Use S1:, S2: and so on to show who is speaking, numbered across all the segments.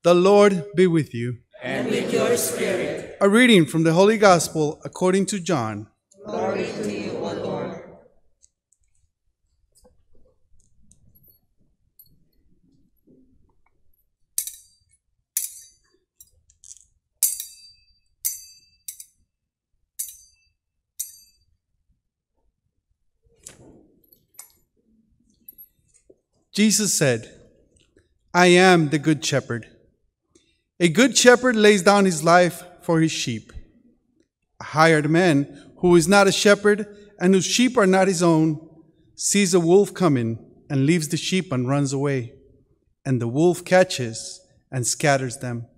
S1: The Lord be with you.
S2: And with your spirit.
S1: A reading from the Holy Gospel according to John.
S2: Glory to you, O Lord.
S1: Jesus said, I am the good shepherd. A good shepherd lays down his life for his sheep. A hired man who is not a shepherd and whose sheep are not his own sees a wolf coming and leaves the sheep and runs away, and the wolf catches and scatters them.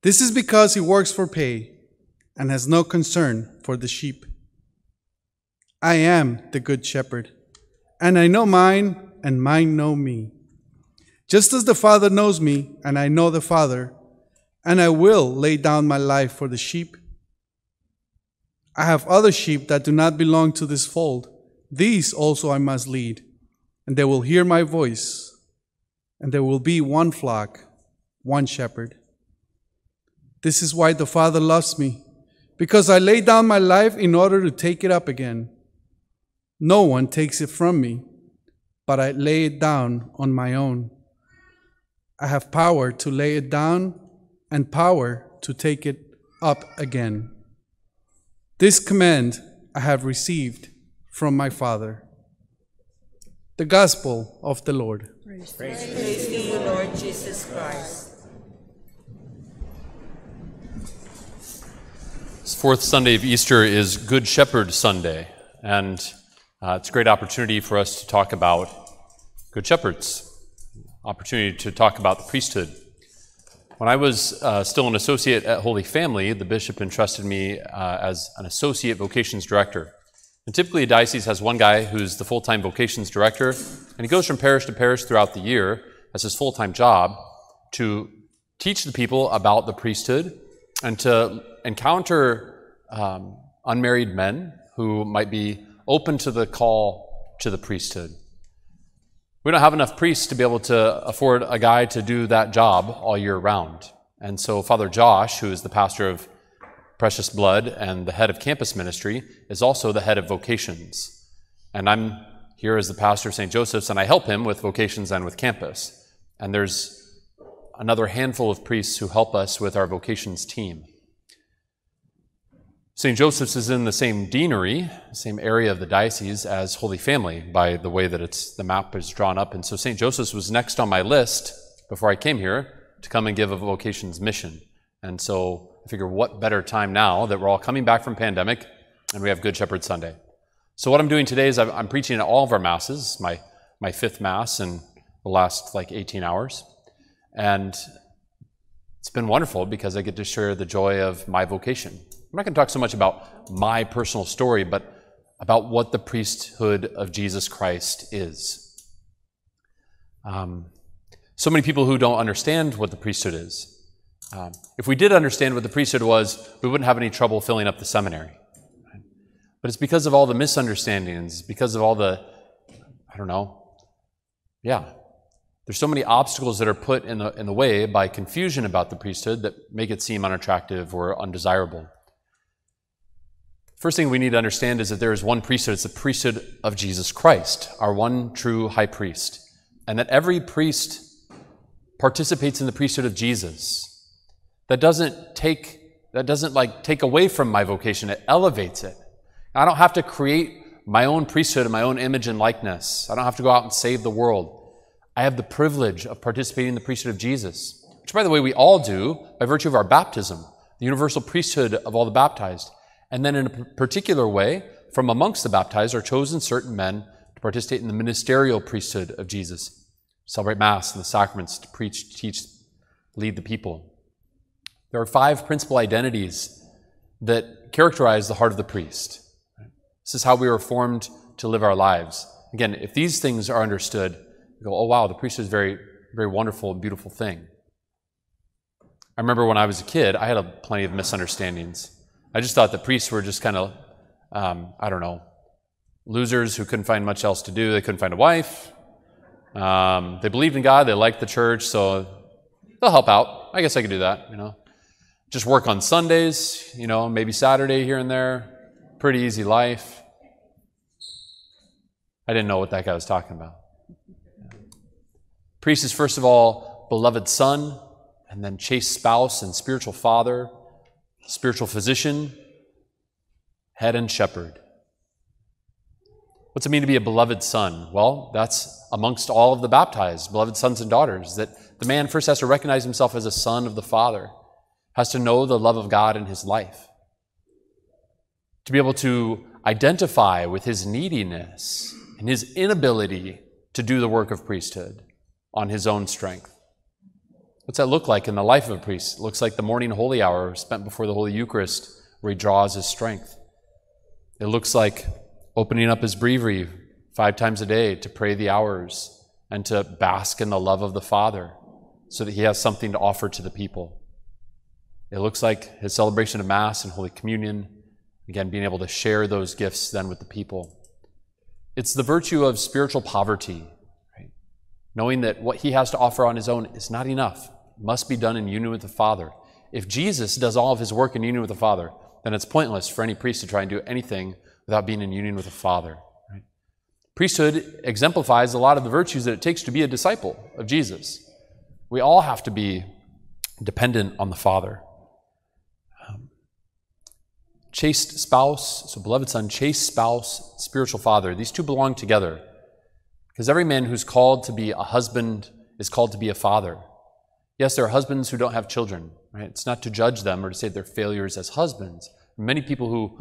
S1: This is because he works for pay and has no concern for the sheep. I am the good shepherd, and I know mine, and mine know me. Just as the Father knows me, and I know the Father, and I will lay down my life for the sheep. I have other sheep that do not belong to this fold. These also I must lead, and they will hear my voice, and there will be one flock, one shepherd. This is why the Father loves me, because I lay down my life in order to take it up again. No one takes it from me, but I lay it down on my own. I have power to lay it down and power to take it up again. This command I have received from my Father. The Gospel of the Lord.
S2: Praise to you, Lord Jesus Christ.
S3: This fourth Sunday of Easter is Good Shepherd Sunday, and it's a great opportunity for us to talk about Good Shepherds. Opportunity to talk about the priesthood. When I was still an associate at Holy Family, the bishop entrusted me as an associate vocations director. And typically a diocese has one guy who's the full-time vocations director, and he goes from parish to parish throughout the year as his full-time job to teach the people about the priesthood and to encounter unmarried men who might be open to the call to the priesthood. We don't have enough priests to be able to afford a guy to do that job all year round. And so Father Josh, who is the pastor of Precious Blood and the head of campus ministry, is also the head of vocations. And I'm here as the pastor of St. Joseph's, and I help him with vocations and with campus. And there's another handful of priests who help us with our vocations team. St. Joseph's is in the same deanery, same area of the diocese as Holy Family by the way that the map is drawn up. And so St. Joseph's was next on my list before I came here to come and give a vocations mission. And so I figure what better time now that we're all coming back from pandemic and we have Good Shepherd Sunday. So what I'm doing today is I'm preaching at all of our masses, my fifth mass in the last 18 hours. And it's been wonderful because I get to share the joy of my vocation. I'm not going to talk so much about my personal story, but about what the priesthood of Jesus Christ is. So many people who don't understand what the priesthood is. If we did understand what the priesthood was, we wouldn't have any trouble filling up the seminary. But it's because of all the misunderstandings, because of all the, there's so many obstacles that are put in the way by confusion about the priesthood that make it seem unattractive or undesirable. First thing we need to understand is that there is one priesthood. It's the priesthood of Jesus Christ, our one true high priest. And that every priest participates in the priesthood of Jesus. That doesn't take away from my vocation. It elevates it. I don't have to create my own priesthood in my own image and likeness. I don't have to go out and save the world. I have the privilege of participating in the priesthood of Jesus, which, by the way, we all do by virtue of our baptism, the universal priesthood of all the baptized. And then in a particular way, from amongst the baptized are chosen certain men to participate in the ministerial priesthood of Jesus, celebrate Mass and the sacraments, to preach, teach, lead the people. There are 5 principal identities that characterize the heart of the priest. This is how we were formed to live our lives. Again, if these things are understood, you go, oh wow, the priesthood is a very, very wonderful and beautiful thing. I remember when I was a kid, I had plenty of misunderstandings. I just thought the priests were just kind of, losers who couldn't find much else to do. They couldn't find a wife. They believed in God. They liked the church. So they'll help out. I guess I could do that, Just work on Sundays, maybe Saturday here and there. Pretty easy life. I didn't know what that guy was talking about. Priest is first of all beloved son, and then chaste spouse and spiritual father, spiritual physician, head and shepherd. What's it mean to be a beloved son? Well, that's amongst all of the baptized, beloved sons and daughters, that the man first has to recognize himself as a son of the Father, has to know the love of God in his life, to be able to identify with his neediness and his inability to do the work of priesthood on his own strength. What's that look like in the life of a priest? It looks like the morning holy hour spent before the Holy Eucharist, where he draws his strength. It looks like opening up his breviary 5 times a day to pray the hours and to bask in the love of the Father so that he has something to offer to the people. It looks like his celebration of Mass and Holy Communion, again, being able to share those gifts then with the people. It's the virtue of spiritual poverty, right? Knowing that what he has to offer on his own is not enough. It must be done in union with the Father. If Jesus does all of his work in union with the Father, then it's pointless for any priest to try and do anything without being in union with the Father. Right? Priesthood exemplifies a lot of the virtues that it takes to be a disciple of Jesus. We all have to be dependent on the Father. Chaste spouse, so beloved son, chaste spouse, spiritual father. These two belong together because every man who's called to be a husband is called to be a father. Yes, there are husbands who don't have children, right? It's not to judge them or to say they're failures as husbands. Many people who,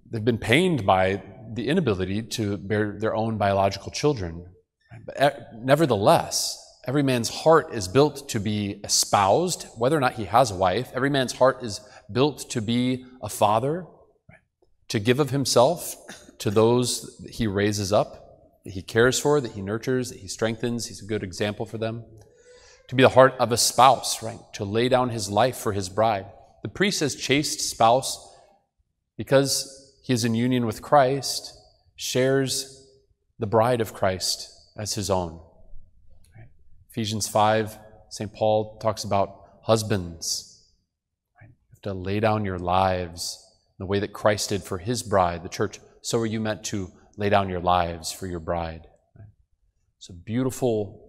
S3: they've been pained by the inability to bear their own biological children. But nevertheless, every man's heart is built to be espoused, whether or not he has a wife. Every man's heart is built to be a father, to give of himself to those that he raises up, that he cares for, that he nurtures, that he strengthens. He's a good example for them. To be the heart of a spouse, right? To lay down his life for his bride. The priest is chaste spouse because he is in union with Christ, shares the bride of Christ as his own. Right? Ephesians 5, St. Paul talks about husbands. Right? You have to lay down your lives the way that Christ did for his bride, the church. So are you meant to lay down your lives for your bride. Right? It's a beautiful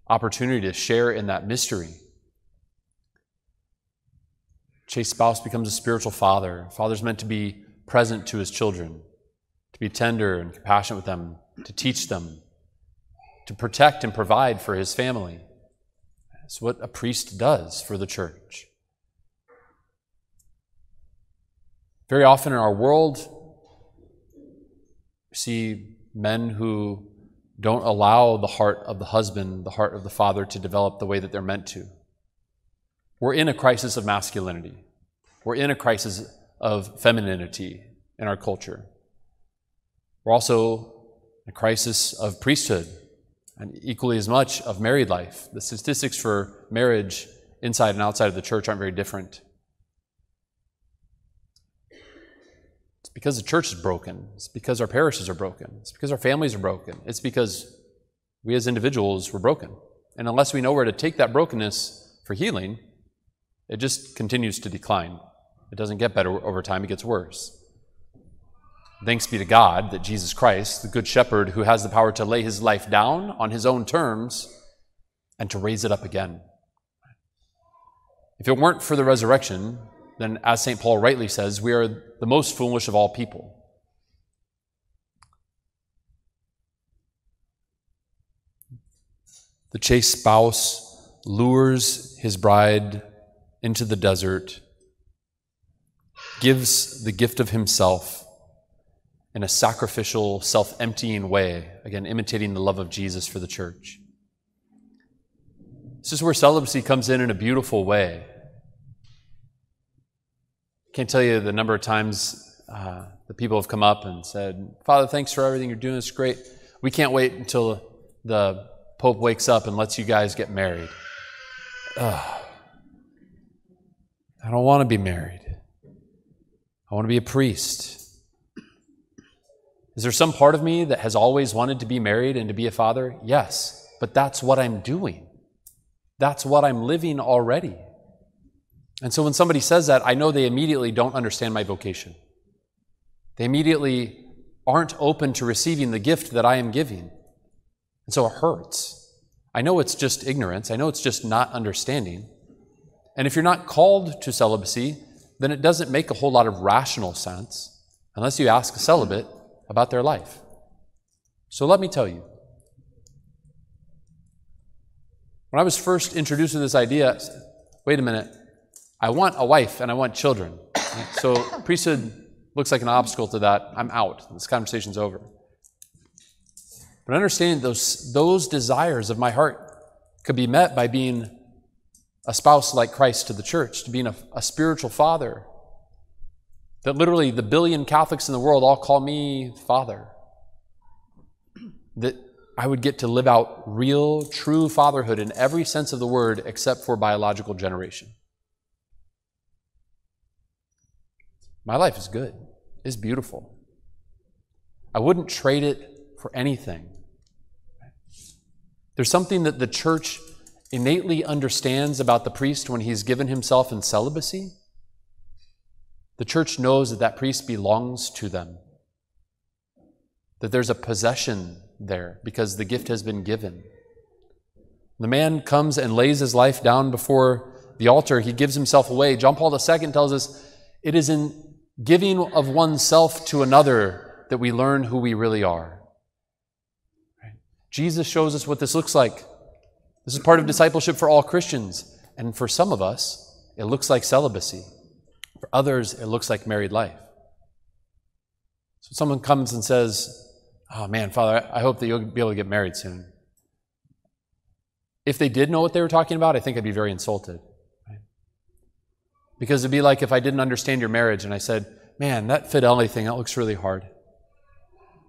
S3: opportunity to share in that mystery. Chaste spouse becomes a spiritual father. A father's meant to be present to his children, to be tender and compassionate with them, to teach them, to protect and provide for his family. That's what a priest does for the church. Very often in our world, we see men who don't allow the heart of the husband, the heart of the father to develop the way that they're meant to. We're in a crisis of masculinity. We're in a crisis of femininity in our culture. We're also in a crisis of priesthood and equally as much of married life. The statistics for marriage inside and outside of the church aren't very different. It's because the church is broken. It's because our parishes are broken. It's because our families are broken. It's because we as individuals were broken. And unless we know where to take that brokenness for healing, it just continues to decline. It doesn't get better over time, it gets worse. Thanks be to God that Jesus Christ, the Good Shepherd, who has the power to lay his life down on his own terms and to raise it up again. If it weren't for the resurrection, then as St. Paul rightly says, we are the most foolish of all people. The chaste spouse lures his bride into the desert, gives the gift of himself in a sacrificial, self-emptying way, again, imitating the love of Jesus for the church. This is where celibacy comes in a beautiful way. Can't tell you the number of times the people have come up and said, Father, thanks for everything you're doing, it's great. We can't wait until the Pope wakes up and lets you guys get married. I don't want to be married. I want to be a priest. Is there some part of me that has always wanted to be married and to be a father? Yes, but that's what I'm doing. that's what I'm living already. And so when somebody says that, I know they immediately don't understand my vocation. They immediately aren't open to receiving the gift that I am giving. And so it hurts. I know it's just ignorance. I know it's just not understanding. And if you're not called to celibacy, then it doesn't make a whole lot of rational sense unless you ask a celibate about their life. So let me tell you. When I was first introduced to this idea, I said, wait a minute, I want a wife and I want children. So priesthood looks like an obstacle to that. I'm out. This conversation's over. But understand those desires of my heart could be met by being a spouse like Christ to the church, to being a spiritual father. That literally the billion Catholics in the world all call me father. That I would get to live out real, true fatherhood in every sense of the word except for biological generation. My life is good. It's beautiful. I wouldn't trade it for anything. There's something that the church innately understands about the priest when he's given himself in celibacy. The church knows that that priest belongs to them. That there's a possession there because the gift has been given. The man comes and lays his life down before the altar. He gives himself away. John Paul II tells us it is in giving of oneself to another that we learn who we really are. Right? Jesus shows us what this looks like. This is part of discipleship for all Christians. And for some of us, it looks like celibacy. For others, it looks like married life. So someone comes and says, oh man, Father, I hope that you'll be able to get married soon. If they did know what they were talking about, I think I'd be very insulted. Right? Because it'd be like if I didn't understand your marriage and I said, man, that fidelity thing, that looks really hard.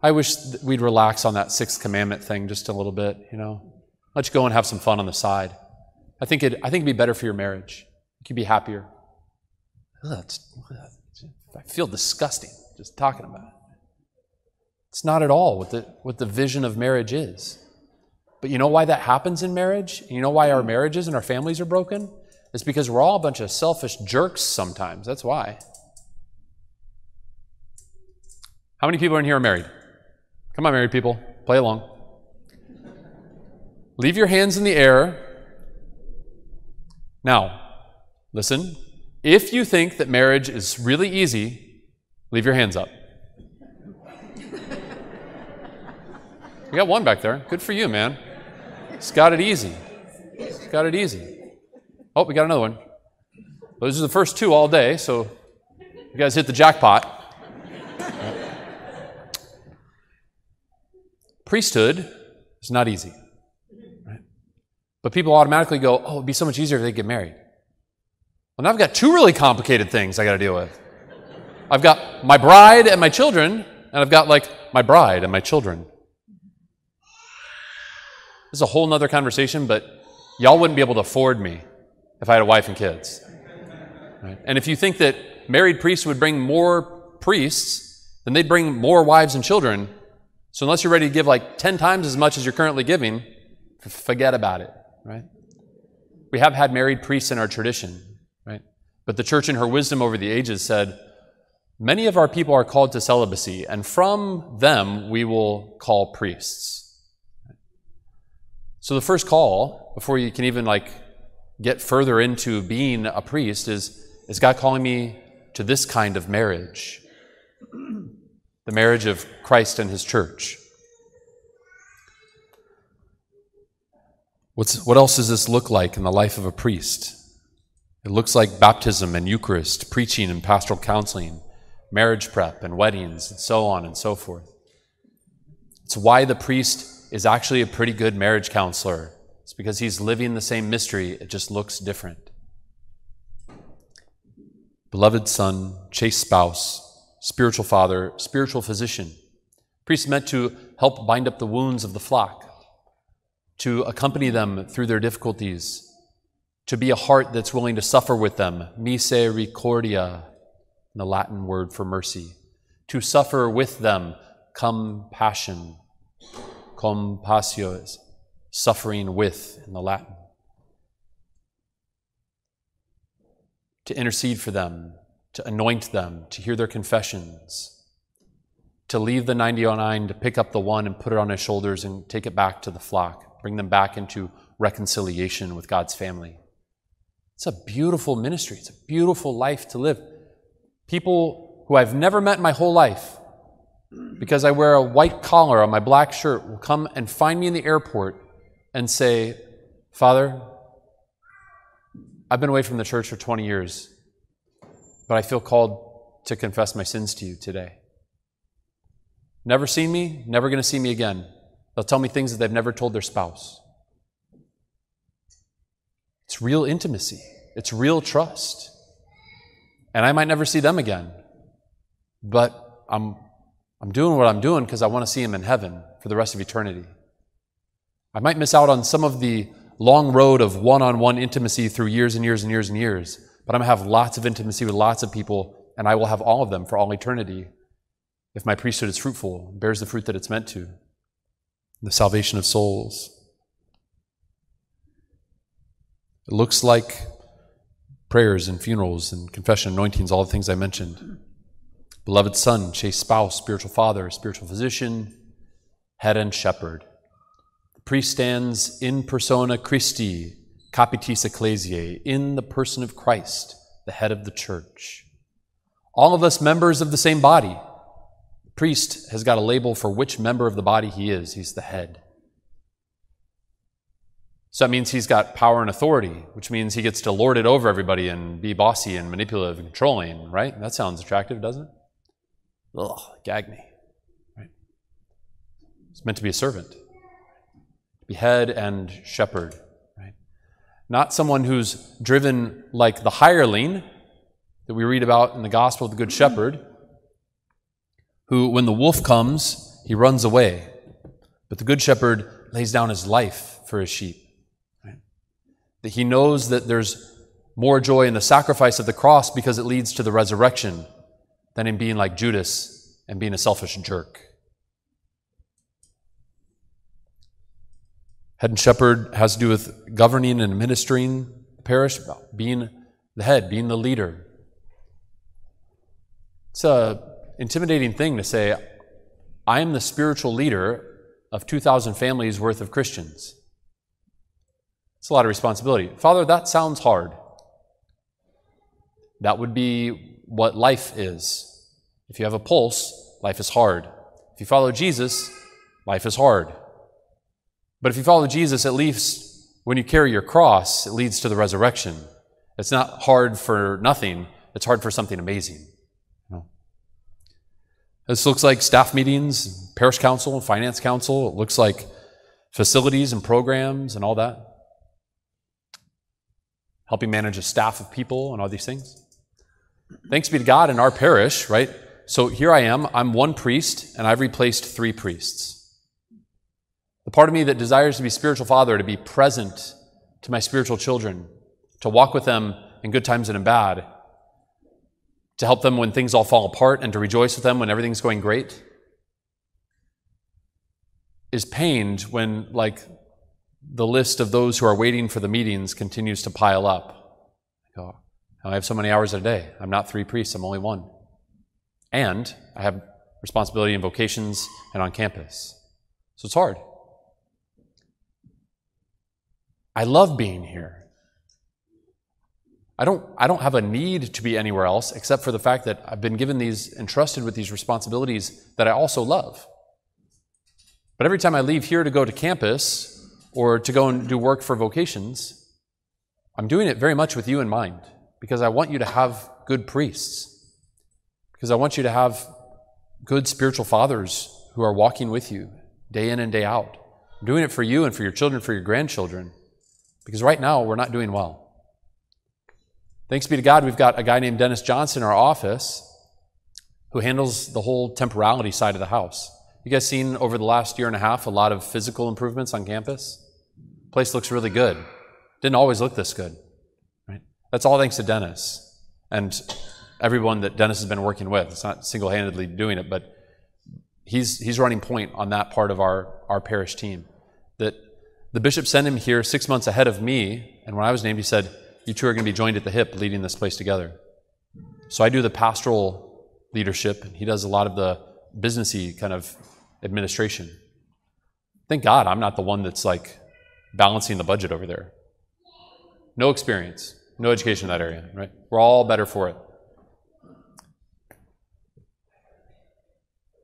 S3: I wish we'd relax on that sixth commandment thing just a little bit, you know. Let you go and have some fun on the side. I think it'd be better for your marriage. You'd be happier. I feel disgusting just talking about it. It's not at all what the vision of marriage is. But you know why that happens in marriage? And you know why our marriages and our families are broken? It's because we're all a bunch of selfish jerks sometimes. That's why. How many people in here are married? Come on, married people. Play along. Leave your hands in the air. Now, listen. If you think that marriage is really easy, leave your hands up. You got one back there. Good for you, man. He's got it easy. He's got it easy. Oh, we got another one. Those are the first two all day, so you guys hit the jackpot. Priesthood is not easy. Right? But people automatically go, oh, it'd be so much easier if they get married. Well, now I've got two really complicated things I got to deal with. I've got my bride and my children, and I've got like my bride and my children. This is a whole nother conversation, but y'all wouldn't be able to afford me if I had a wife and kids. Right? And if you think that married priests would bring more priests, then they'd bring more wives and children. So unless you're ready to give like 10 times as much as you're currently giving, forget about it, right? We have had married priests in our tradition, right? But the church in her wisdom over the ages said, many of our people are called to celibacy, and from them we will call priests. So the first call, before you can even get further into being a priest, is God calling me to this kind of marriage? The marriage of Christ and his church. What else does this look like in the life of a priest? It looks like baptism and Eucharist, preaching and pastoral counseling, marriage prep and weddings, and so on and so forth. It's why the priest is actually a pretty good marriage counselor. It's because he's living the same mystery, it just looks different. Beloved son, chaste spouse, spiritual father, spiritual physician. Priest is meant to help bind up the wounds of the flock, to accompany them through their difficulties, to be a heart that's willing to suffer with them, misericordia, the Latin word for mercy, to suffer with them, compassion, compassio is suffering with in the Latin. to intercede for them, to anoint them, to hear their confessions, to leave the 99, to pick up the one and put it on his shoulders and take it back to the flock, bring them back into reconciliation with God's family. It's a beautiful ministry. It's a beautiful life to live. People who I've never met in my whole life, because I wear a white collar on my black shirt, will come and find me in the airport and say, Father, I've been away from the church for 20 years, but I feel called to confess my sins to you today. Never seen me, never going to see me again. They'll tell me things that they've never told their spouse. It's real intimacy. It's real trust. And I might never see them again, but I'm doing what I'm doing because I want to see them in heaven for the rest of eternity. I might miss out on some of the long road of one-on-one intimacy through years and years and years and years, but I'm going to have lots of intimacy with lots of people, and I will have all of them for all eternity if my priesthood is fruitful, bears the fruit that it's meant to, the salvation of souls. It looks like prayers and funerals and confession, anointings, all the things I mentioned. Beloved son, chaste spouse, spiritual father, spiritual physician, head and shepherd. The priest stands in persona Christi, capitis ecclesiae, in the person of Christ, the head of the church. All of us members of the same body. The priest has got a label for which member of the body he is. He's the head. So that means he's got power and authority, which means he gets to lord it over everybody and be bossy and manipulative and controlling, right? That sounds attractive, doesn't it? Ugh, gag me. Right? It's meant to be a servant. Be head and shepherd. Right? Not someone who's driven like the hireling that we read about in the Gospel of the Good Shepherd, who, when the wolf comes, he runs away. But the Good Shepherd lays down his life for his sheep. That he knows that there's more joy in the sacrifice of the cross because it leads to the resurrection than in being like Judas and being a selfish jerk. Head and shepherd has to do with governing and administering the parish, being the head, being the leader. It's an intimidating thing to say, I am the spiritual leader of 2,000 families worth of Christians. It's a lot of responsibility. Father, that sounds hard. That would be what life is. If you have a pulse, life is hard. If you follow Jesus, life is hard. But if you follow Jesus, at least when you carry your cross, it leads to the resurrection. It's not hard for nothing. It's hard for something amazing. This looks like staff meetings, parish council, finance council. It looks like facilities and programs and all that. Helping manage a staff of people and all these things. Thanks be to God in our parish, right? So here I am, I'm one priest, and I've replaced 3 priests. The part of me that desires to be spiritual father, to be present to my spiritual children, to walk with them in good times and in bad, to help them when things all fall apart and to rejoice with them when everything's going great, is pained when, like, the list of those who are waiting for the meetings continues to pile up. Oh, I have so many hours a day. I'm not 3 priests, I'm only 1. And I have responsibility in vocations and on campus. So it's hard. I love being here. I don't have a need to be anywhere else except for the fact that I've been given these, entrusted with these responsibilities that I also love. But every time I leave here to go to campus or to go and do work for vocations, I'm doing it very much with you in mind because I want you to have good priests, because I want you to have good spiritual fathers who are walking with you day in and day out. I'm doing it for you and for your children, for your grandchildren, because right now we're not doing well. Thanks be to God, we've got a guy named Dennis Johnson in our office who handles the whole temporality side of the house. You guys seen over the last year and a half a lot of physical improvements on campus? The place looks really good. Didn't always look this good. Right? That's all thanks to Dennis and everyone that Dennis has been working with. It's not single-handedly doing it, but he's running point on that part of our parish team. That the bishop sent him here 6 months ahead of me, and when I was named, he said, You two are going to be joined at the hip leading this place together. So I do the pastoral leadership, and he does a lot of the businessy kind of administration. Thank God I'm not the one that's like balancing the budget over there. No experience, no education in that area, right? We're all better for it.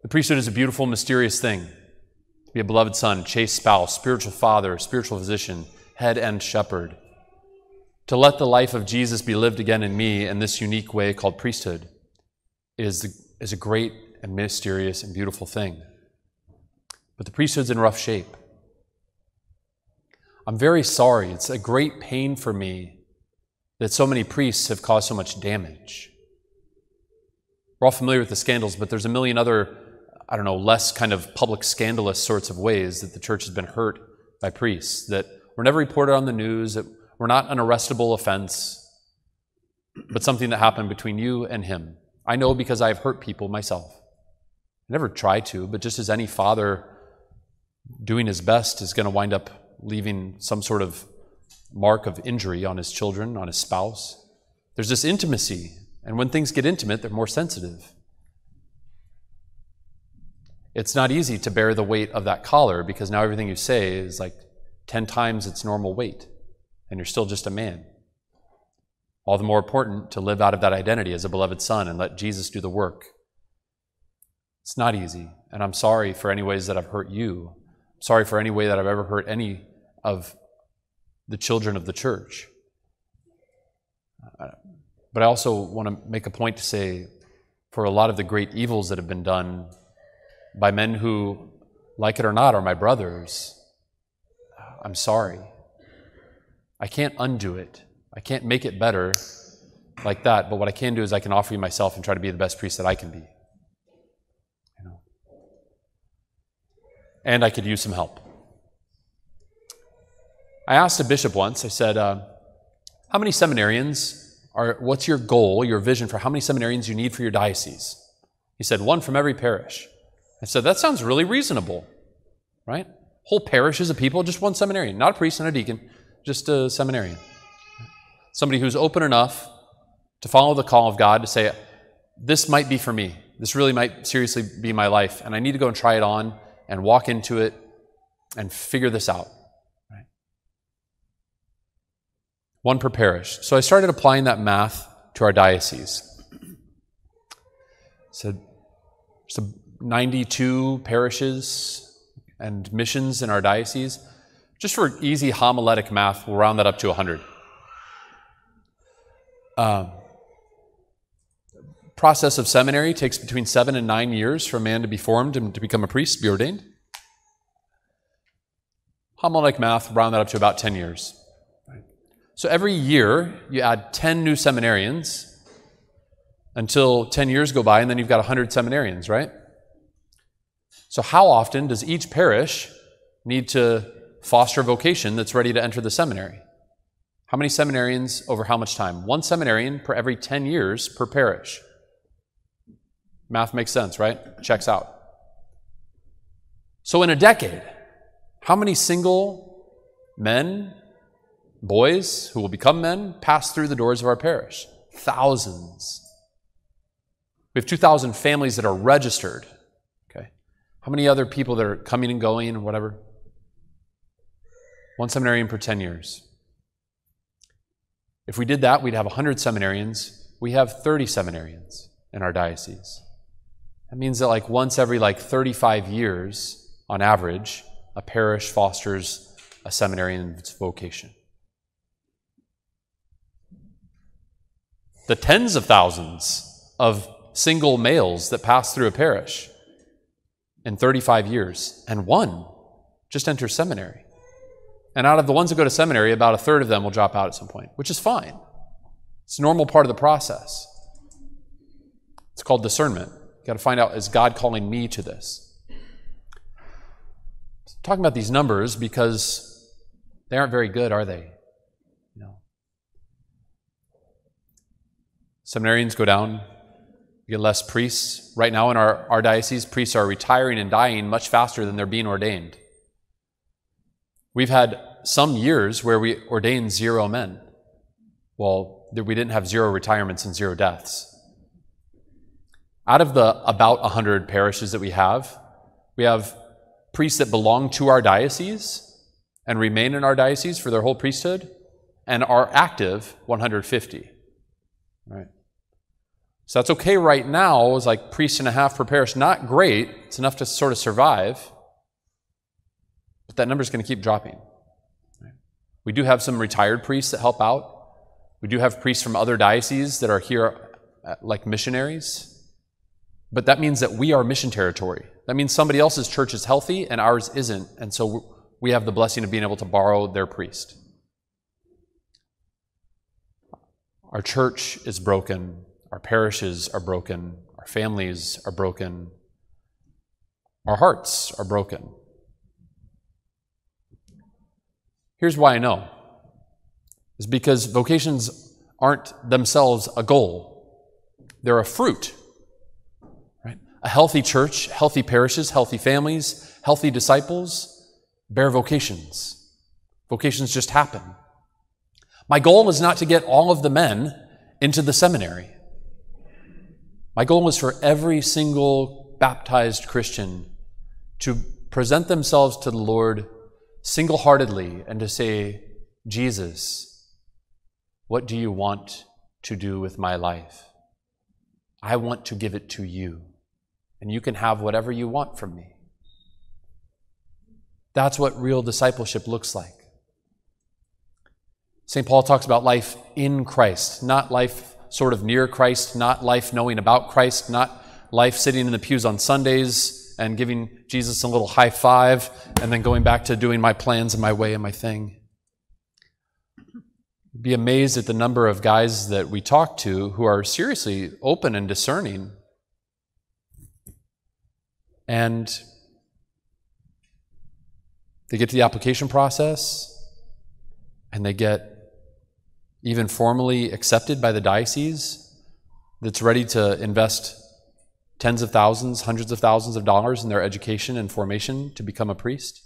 S3: The priesthood is a beautiful, mysterious thing. To be a beloved son, chaste spouse, spiritual father, spiritual physician, head and shepherd. To let the life of Jesus be lived again in me in this unique way called priesthood is a great and mysterious and beautiful thing. But the priesthood's in rough shape. I'm very sorry. It's a great pain for me that so many priests have caused so much damage. We're all familiar with the scandals, but there's a million other, less kind of public scandalous sorts of ways that the church has been hurt by priests, that were never reported on the news, that were not an arrestable offense, but something that happened between you and him. I know because I've hurt people myself. I never try to, but just as any father doing his best is going to wind up leaving some sort of mark of injury on his children, on his spouse. There's this intimacy, and when things get intimate, they're more sensitive. It's not easy to bear the weight of that collar because now everything you say is like 10 times its normal weight, and you're still just a man. All the more important to live out of that identity as a beloved son and let Jesus do the work. It's not easy, and I'm sorry for any ways that I've hurt you. I'm sorry for any way that I've ever hurt any of the children of the church. But I also want to make a point to say, for a lot of the great evils that have been done by men who, like it or not, are my brothers, I'm sorry. I can't undo it. I can't make it better like that, but what I can do is I can offer you myself and try to be the best priest that I can be. And I could use some help. I asked a bishop once, I said, how many seminarians what's your goal, your vision for how many seminarians you need for your diocese? He said, 1 from every parish. I said, that sounds really reasonable, right? Whole parishes of people, just 1 seminarian, not a priest and a deacon, just a seminarian. Somebody who's open enough to follow the call of God to say, this might be for me. This really might seriously be my life, and I need to go and try it on and walk into it and figure this out. Right? 1 per parish. So I started applying that math to our diocese. So 92 parishes and missions in our diocese. Just for easy homiletic math, we'll round that up to 100. Process of seminary takes between 7 and 9 years for a man to be formed and to become a priest, to be ordained. Homiletic math, round that up to about 10 years. So every year, you add 10 new seminarians until 10 years go by, and then you've got 100 seminarians, right? So how often does each parish need to foster a vocation that's ready to enter the seminary? How many seminarians over how much time? 1 seminarian per every 10 years per parish. Math makes sense, right? Checks out. So in a decade, how many single men, boys who will become men, pass through the doors of our parish? Thousands. We have 2,000 families that are registered. Okay. How many other people that are coming and going and whatever? 1 seminarian per 10 years. If we did that, we'd have 100 seminarians. We have 30 seminarians in our diocese. That means that once every 35 years, on average, a parish fosters a seminarian's vocation. The tens of thousands of single males that pass through a parish in 35 years, and 1 just enters seminary. And out of the ones that go to seminary, about 1/3 of them will drop out at some point, which is fine. It's a normal part of the process. It's called discernment. You've got to find out, is God calling me to this? I'm talking about these numbers because they aren't very good, are they? Seminarians go down, we get less priests. Right now in our diocese, priests are retiring and dying much faster than they're being ordained. We've had some years where we ordained 0 men. Well, we didn't have 0 retirements and 0 deaths. Out of the about 100 parishes that we have priests that belong to our diocese and remain in our diocese for their whole priesthood, and are active 150. Right? So that's okay right now. It's like priest and a half per parish. Not great. It's enough to sort of survive. But that number is going to keep dropping. Right? We do have some retired priests that help out. We do have priests from other dioceses that are here like missionaries. But that means that we are mission territory. That means somebody else's church is healthy and ours isn't. And so we have the blessing of being able to borrow their priest. Our church is broken. Our parishes are broken. Our families are broken. Our hearts are broken. Here's why I know. It's because vocations aren't themselves a goal. They're a fruit. Right? A healthy church, healthy parishes, healthy families, healthy disciples bear vocations. Vocations just happen. My goal is not to get all of the men into the seminary. My goal is for every single baptized Christian to present themselves to the Lord single-heartedly and to say, Jesus, what do you want to do with my life? I want to give it to you, and you can have whatever you want from me. That's what real discipleship looks like. St. Paul talks about life in Christ, not life sort of near Christ, not life knowing about Christ, not life sitting in the pews on Sundays and giving Jesus a little high five and then going back to doing my plans and my way and my thing. Be amazed at the number of guys that we talk to who are seriously open and discerning. And they get to the application process and they get even formally accepted by the diocese that's ready to invest tens of thousands, hundreds of thousands of dollars in their education and formation to become a priest.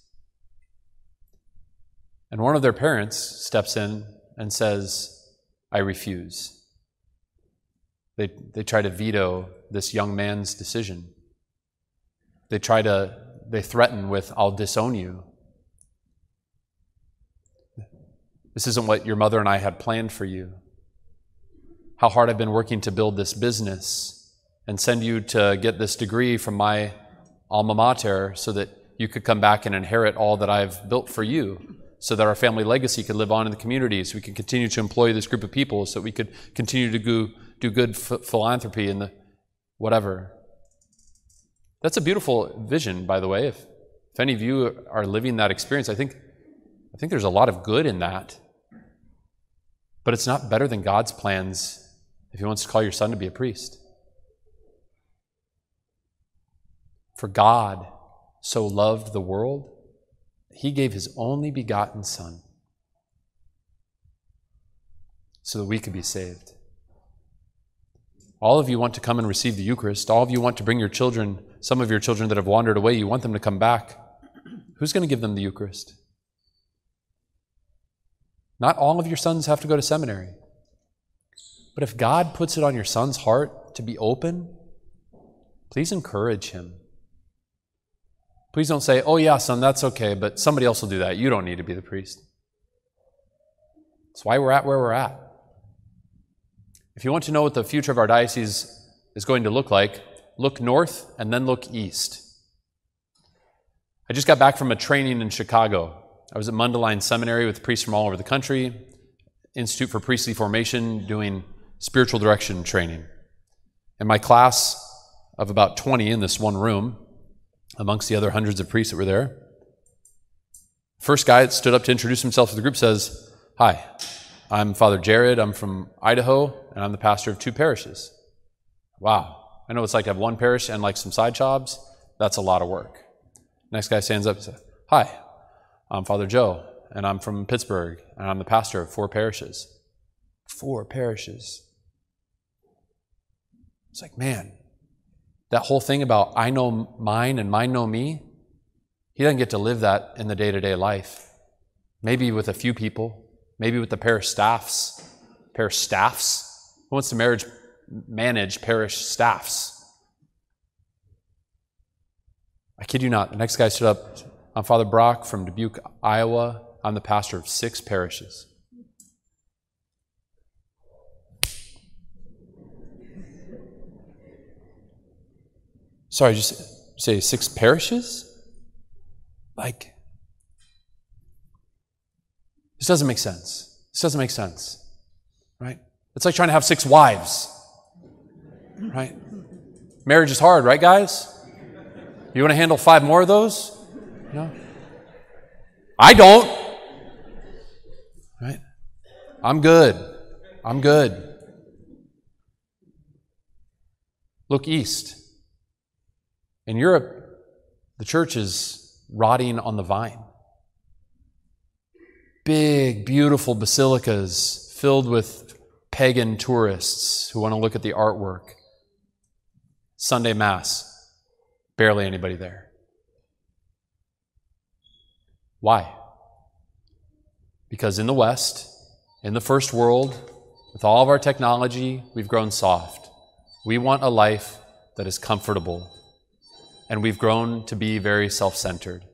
S3: And one of their parents steps in and says, I refuse. They try to veto this young man's decision. They threaten with, I'll disown you. This isn't what your mother and I had planned for you. How hard I've been working to build this business and send you to get this degree from my alma mater so that you could come back and inherit all that I've built for you, so that our family legacy could live on in the community, so we could continue to employ this group of people, so we could continue to do good philanthropy and the whatever. That's a beautiful vision, by the way. If any of you are living that experience, I think there's a lot of good in that. But it's not better than God's plans if He wants to call your son to be a priest. For God so loved the world, He gave His only begotten Son so that we could be saved. All of you want to come and receive the Eucharist. All of you want to bring your children, some of your children that have wandered away, you want them to come back. Who's going to give them the Eucharist? Not all of your sons have to go to seminary. But if God puts it on your son's heart to be open, please encourage him. Please don't say, oh yeah, son, that's okay, but somebody else will do that. You don't need to be the priest. That's why we're at where we're at. If you want to know what the future of our diocese is going to look like, look north and then look east. I just got back from a training in Chicago. I was at Mundelein Seminary with priests from all over the country, Institute for Priestly Formation, doing spiritual direction training. And my class of about 20 in this one room, amongst the other hundreds of priests that were there, first guy that stood up to introduce himself to the group says, hi, I'm Father Jared, I'm from Idaho, and I'm the pastor of 2 parishes. Wow, I know what it's like to have one parish and like some side jobs. That's a lot of work. Next guy stands up and says, hi, I'm Father Joe, and I'm from Pittsburgh, and I'm the pastor of 4 parishes. 4 parishes. It's like, man, that whole thing about I know mine and mine know me, he doesn't get to live that in the day-to-day life. Maybe with a few people, maybe with the parish staffs, parish staffs? Who wants to manage parish staffs? I kid you not. The next guy stood up. I'm Father Brock from Dubuque, Iowa. I'm the pastor of 6 parishes. Sorry, just say 6 parishes? Like, this doesn't make sense. This doesn't make sense, right? It's like trying to have 6 wives, right? Marriage is hard, right, guys? You want to handle 5 more of those? No? I don't. Right? I'm good. I'm good. Look east. In Europe, the church is rotting on the vine. Big, beautiful basilicas filled with pagan tourists who want to look at the artwork. Sunday Mass, barely anybody there. Why? Because in the West, in the first world, with all of our technology, we've grown soft. We want a life that is comfortable. And we've grown to be very self-centered.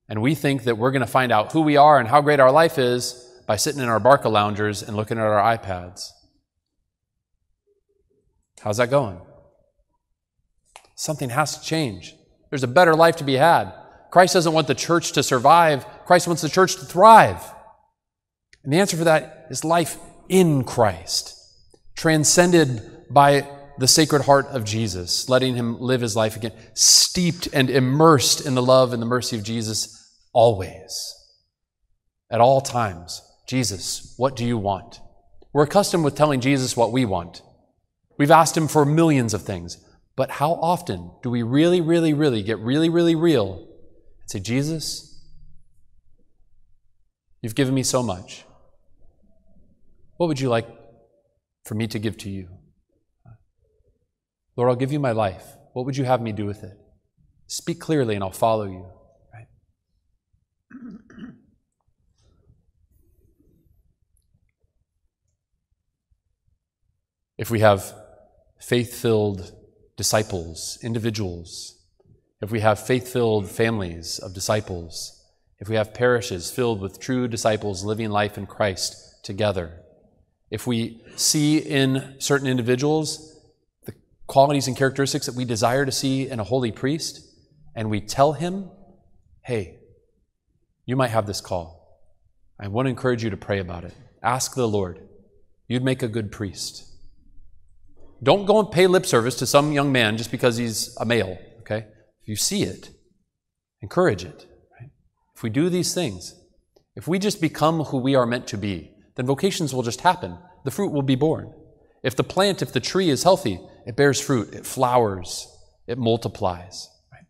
S3: And we think that we're going to find out who we are and how great our life is by sitting in our Barca loungers and looking at our iPads. How's that going? Something has to change. There's a better life to be had. Christ doesn't want the church to survive. Christ wants the church to thrive. And the answer for that is life in Christ, transcended by the Sacred Heart of Jesus, letting him live his life again, steeped and immersed in the love and the mercy of Jesus always, at all times. Jesus, what do you want? We're accustomed with telling Jesus what we want. We've asked him for millions of things, but how often do we really, really, really get really, really real and say, Jesus, you've given me so much. What would you like for me to give to you? Lord, I'll give you my life. What would you have me do with it? Speak clearly and I'll follow you. Right? If we have faith-filled disciples, individuals, if we have faith-filled families of disciples, if we have parishes filled with true disciples living life in Christ together, if we see in certain individuals the qualities and characteristics that we desire to see in a holy priest, and we tell him, hey, you might have this call. I want to encourage you to pray about it. Ask the Lord. You'd make a good priest. Don't go and pay lip service to some young man just because he's a male, okay? If you see it, encourage it. Right? If we do these things, if we just become who we are meant to be, then vocations will just happen. The fruit will be born. If the tree is healthy, it bears fruit, it flowers, it multiplies. Right?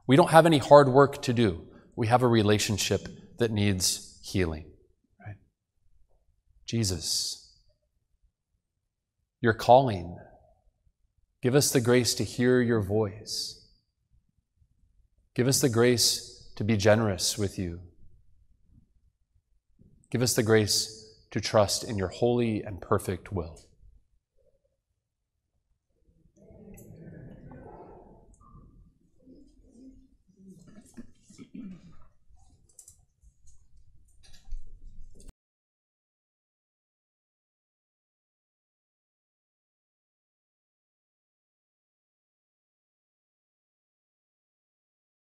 S3: We don't have any hard work to do. We have a relationship that needs healing. Right? Jesus, your calling. Give us the grace to hear your voice. Give us the grace to be generous with you. Give us the grace to trust in your holy and perfect will.